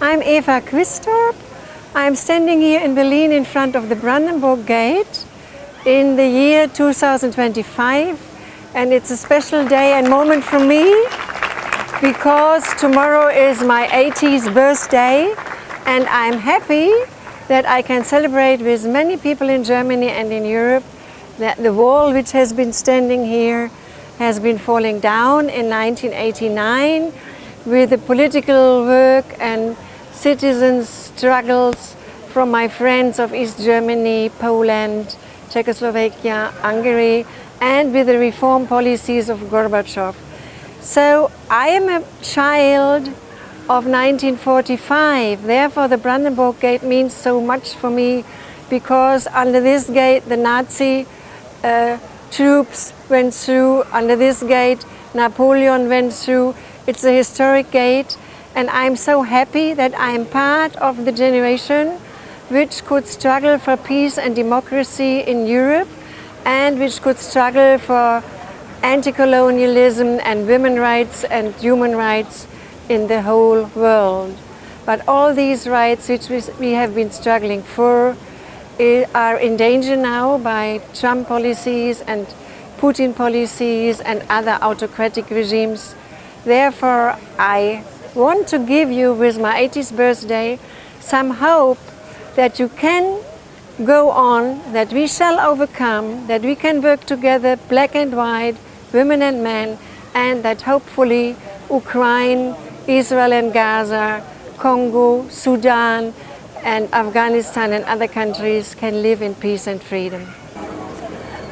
I'm EVA QUISTORP. I'm standing here in Berlin in front of the Brandenburger Gate in the year 2025, and it's a special day and moment for me because tomorrow is my 80th birthday, and I'm happy that I can celebrate with many people in Germany and in Europe that the wall which has been standing here has been falling down in 1989 with the political work and citizens' struggles from my friends of East Germany, Poland, Czechoslovakia, Hungary, and with the reform policies of Gorbachev. So I am a child of 1945, therefore the Brandenburg Gate means so much for me, because under this gate the Nazi troops went through, under this gate Napoleon went through. It's a historic gate, and I'm so happy that I'm part of the generation which could struggle for peace and democracy in Europe, and which could struggle for anti-colonialism and women's rights and human rights in the whole world. But all these rights which we have been struggling for are in danger now by Trump policies and Putin policies and other autocratic regimes. Therefore, I want to give you, with my 80th birthday, some hope that you can go on, that we shall overcome, that we can work together, black and white, women and men, and that hopefully Ukraine, Israel and Gaza, Congo, Sudan, and Afghanistan and other countries can live in peace and freedom.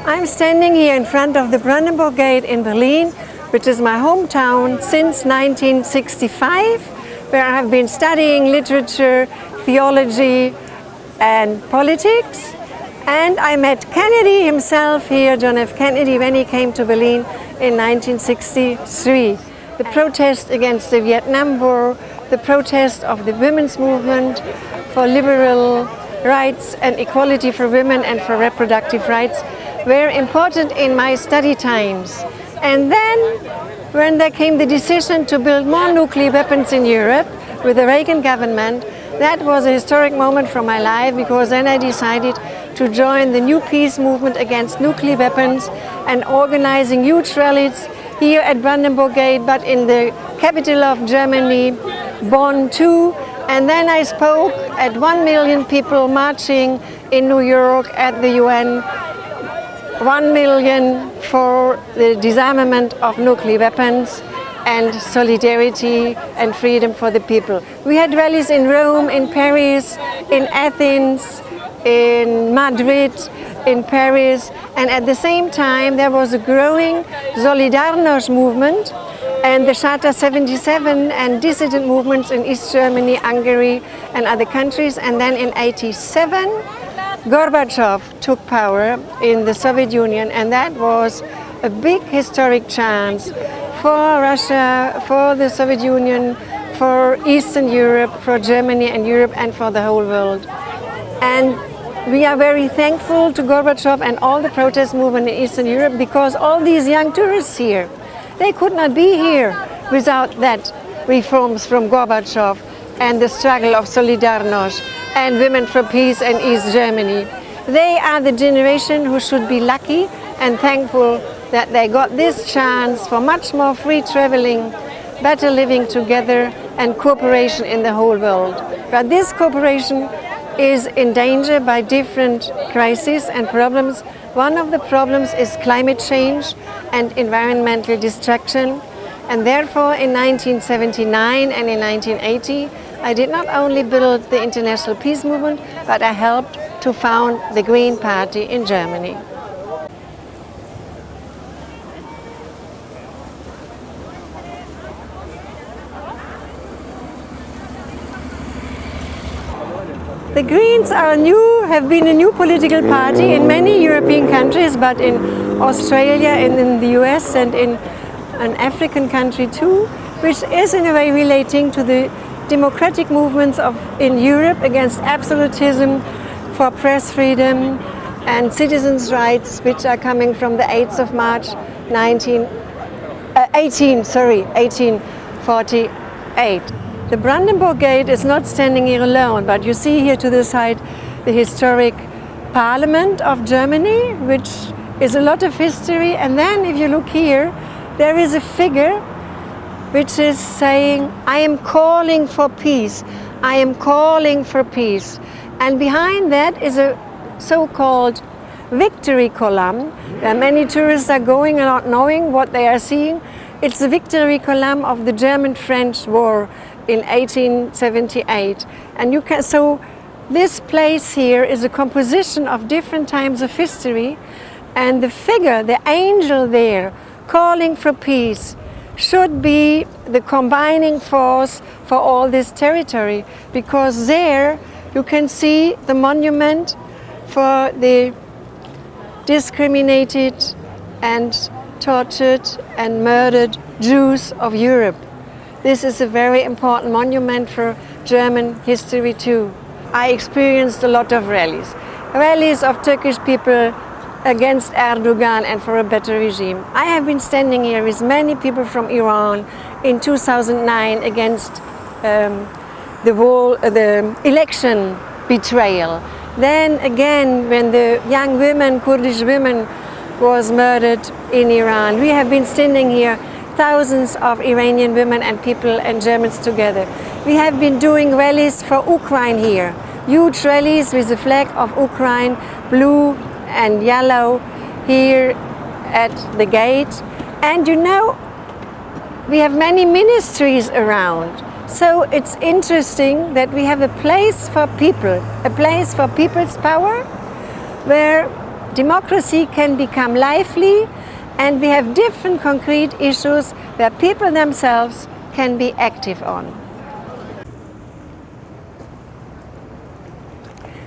I'm standing here in front of the Brandenburger Gate in Berlin, which is my hometown since 1965, where I have been studying literature, theology, and politics. And I met Kennedy himself here, John F. Kennedy, when he came to Berlin in 1963. The protest against the Vietnam War, the protest of the women's movement for liberal rights and equality for women and for reproductive rights were important in my study times. And then, when there came the decision to build more nuclear weapons in Europe with the Reagan government, that was a historic moment for my life, because then I decided to join the new peace movement against nuclear weapons and organizing huge rallies here at Brandenburg Gate, but in the capital of Germany, Bonn too. And then I spoke at 1 million people marching in New York at the UN, 1 million for the disarmament of nuclear weapons and solidarity and freedom for the people. We had rallies in Rome, in Paris, in Athens, in Madrid, in Paris, and at the same time there was a growing Solidarność movement and the Charter 77 and dissident movements in East Germany, Hungary and other countries. And then in '87 Gorbachev took power in the Soviet Union, and that was a big historic chance for Russia, for the Soviet Union, for Eastern Europe, for Germany and Europe, and for the whole world. And we are very thankful to Gorbachev and all the protest movement in Eastern Europe, because all these young tourists here, they could not be here without that reforms from Gorbachev and the struggle of Solidarność and Women for Peace in East Germany. They are the generation who should be lucky and thankful that they got this chance for much more free traveling, better living together and cooperation in the whole world. But this cooperation is in danger by different crises and problems. One of the problems is climate change and environmental destruction. And therefore in 1979 and in 1980, I did not only build the international peace movement, but I helped to found the Green Party in Germany. The Greens have been a new political party in many European countries, but in Australia and in the US and in an African country too, which is in a way relating to the democratic movements in Europe against absolutism, for press freedom and citizens' rights, which are coming from the 8th of March 1848. The Brandenburg Gate is not standing here alone, but you see here to the side the historic Parliament of Germany, which is a lot of history. And then if you look here, there is a figure which is saying, I am calling for peace. I am calling for peace. And behind that is a so-called victory column, where many tourists are going and not knowing what they are seeing. It's the victory column of the German-French War in 1878. And you can, so this place here is a composition of different times of history, and the figure, the angel there, calling for peace, should be the combining force for all this territory, because there you can see the monument for the discriminated and tortured and murdered Jews of Europe. This is a very important monument for German history too. I experienced a lot of rallies of Turkish people against Erdogan and for a better regime. I have been standing here with many people from Iran in 2009 against the election betrayal. Then again, when the young women, Kurdish women, was murdered in Iran. We have been standing here, thousands of Iranian women and people and Germans together. We have been doing rallies for Ukraine here, huge rallies with the flag of Ukraine, blue and yellow, here at the gate. And you know, we have many ministries around. So it's interesting that we have a place for people, a place for people's power, where democracy can become lively, and we have different concrete issues where people themselves can be active on.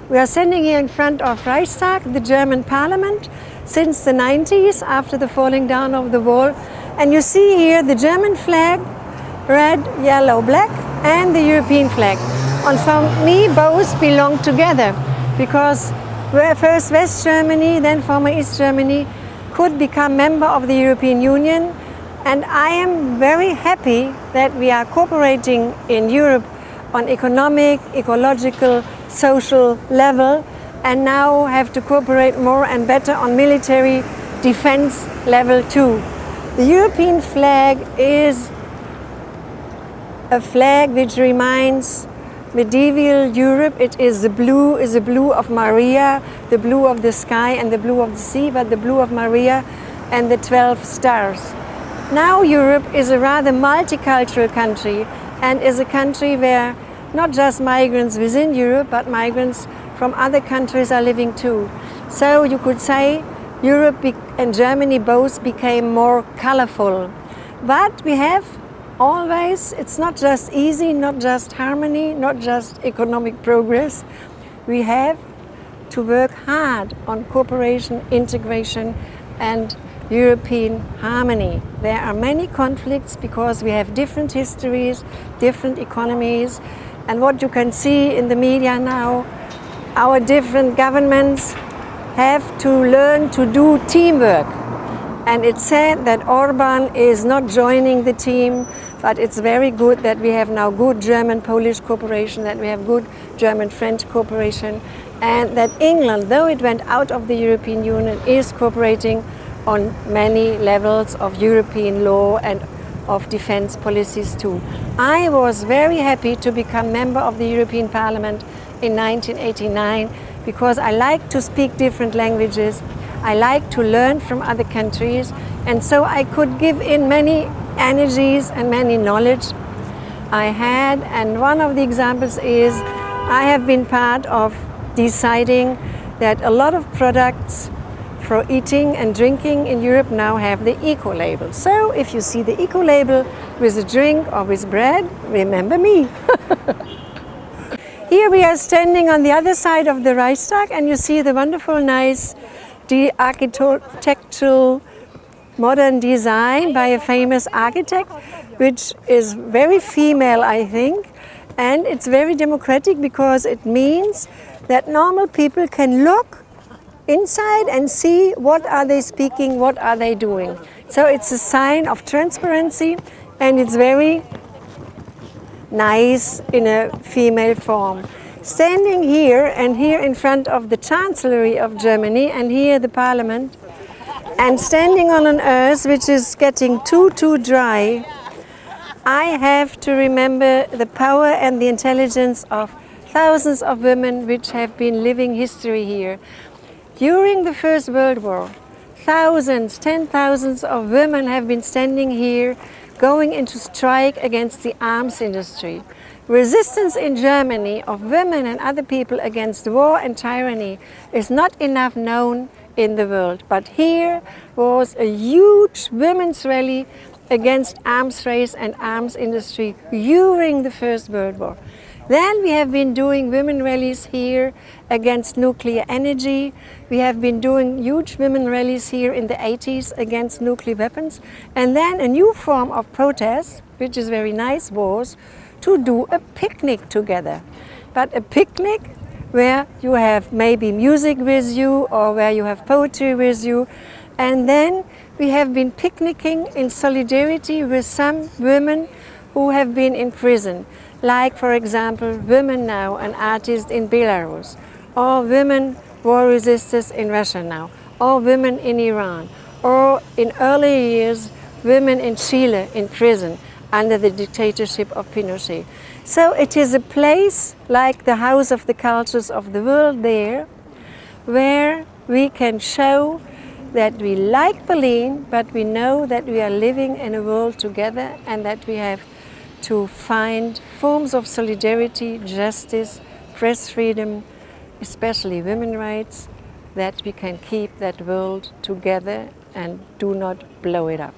We are standing here in front of Reichstag, the German parliament, since the 90s, after the falling down of the wall. And you see here the German flag, red, yellow, black, and the European flag. And for me, both belong together, because first West Germany, then former East Germany, could become member of the European Union. And I am very happy that we are cooperating in Europe on economic, ecological, social level, and now have to cooperate more and better on military defense level too. The European flag is a flag which reminds medieval Europe. It is the blue of Maria, the blue of the sky and the blue of the sea, but the blue of Maria and the 12 stars. Now Europe is a rather multicultural country, and is a country where not just migrants within Europe, but migrants from other countries are living too. So you could say Europe and Germany both became more colorful. But we have always, it's not just easy, not just harmony, not just economic progress. We have to work hard on cooperation, integration, and European harmony. There are many conflicts because we have different histories, different economies, and what you can see in the media now, our different governments have to learn to do teamwork. And it's sad that Orban is not joining the team, but it's very good that we have now good German-Polish cooperation, that we have good German-French cooperation, and that England, though it went out of the European Union, is cooperating on many levels of European law and of defense policies too. I was very happy to become member of the European Parliament in 1989 because I like to speak different languages. I like to learn from other countries, and so I could give in many energies and many knowledge I had. And one of the examples is I have been part of deciding that a lot of products for eating and drinking in Europe now have the eco label. So if you see the eco label with a drink or with bread, remember me. Here we are standing on the other side of the Reichstag, and you see the wonderful, nice architectural modern design by a famous architect, which is very female, I think, and it's very democratic because it means that normal people can look inside and see what are they speaking, what are they doing. So it's a sign of transparency, and it's very nice in a female form. Standing here and here in front of the Chancellery of Germany and here the Parliament, and standing on an earth which is getting too dry, I have to remember the power and the intelligence of thousands of women which have been living history here. During the First World War, thousands, 10,000s of women have been standing here, going into strike against the arms industry. Resistance in Germany of women and other people against war and tyranny is not enough known in the world. But here was a huge women's rally against arms race and arms industry during the First World War. Then we have been doing women rallies here against nuclear energy. We have been doing huge women rallies here in the 80s against nuclear weapons. And then a new form of protest, which is very nice, was to do a picnic together. But a picnic where you have maybe music with you or where you have poetry with you. And then we have been picnicking in solidarity with some women who have been in prison. Like, for example, Women Now, an artist in Belarus, or women war resistors in Russia now, or women in Iran, or in early years, women in Chile in prison under the dictatorship of Pinochet. So it is a place like the House of the Cultures of the World there, where we can show that we like Berlin, but we know that we are living in a world together and that we have to find forms of solidarity, justice, press freedom, especially women's rights, that we can keep that world together and do not blow it up.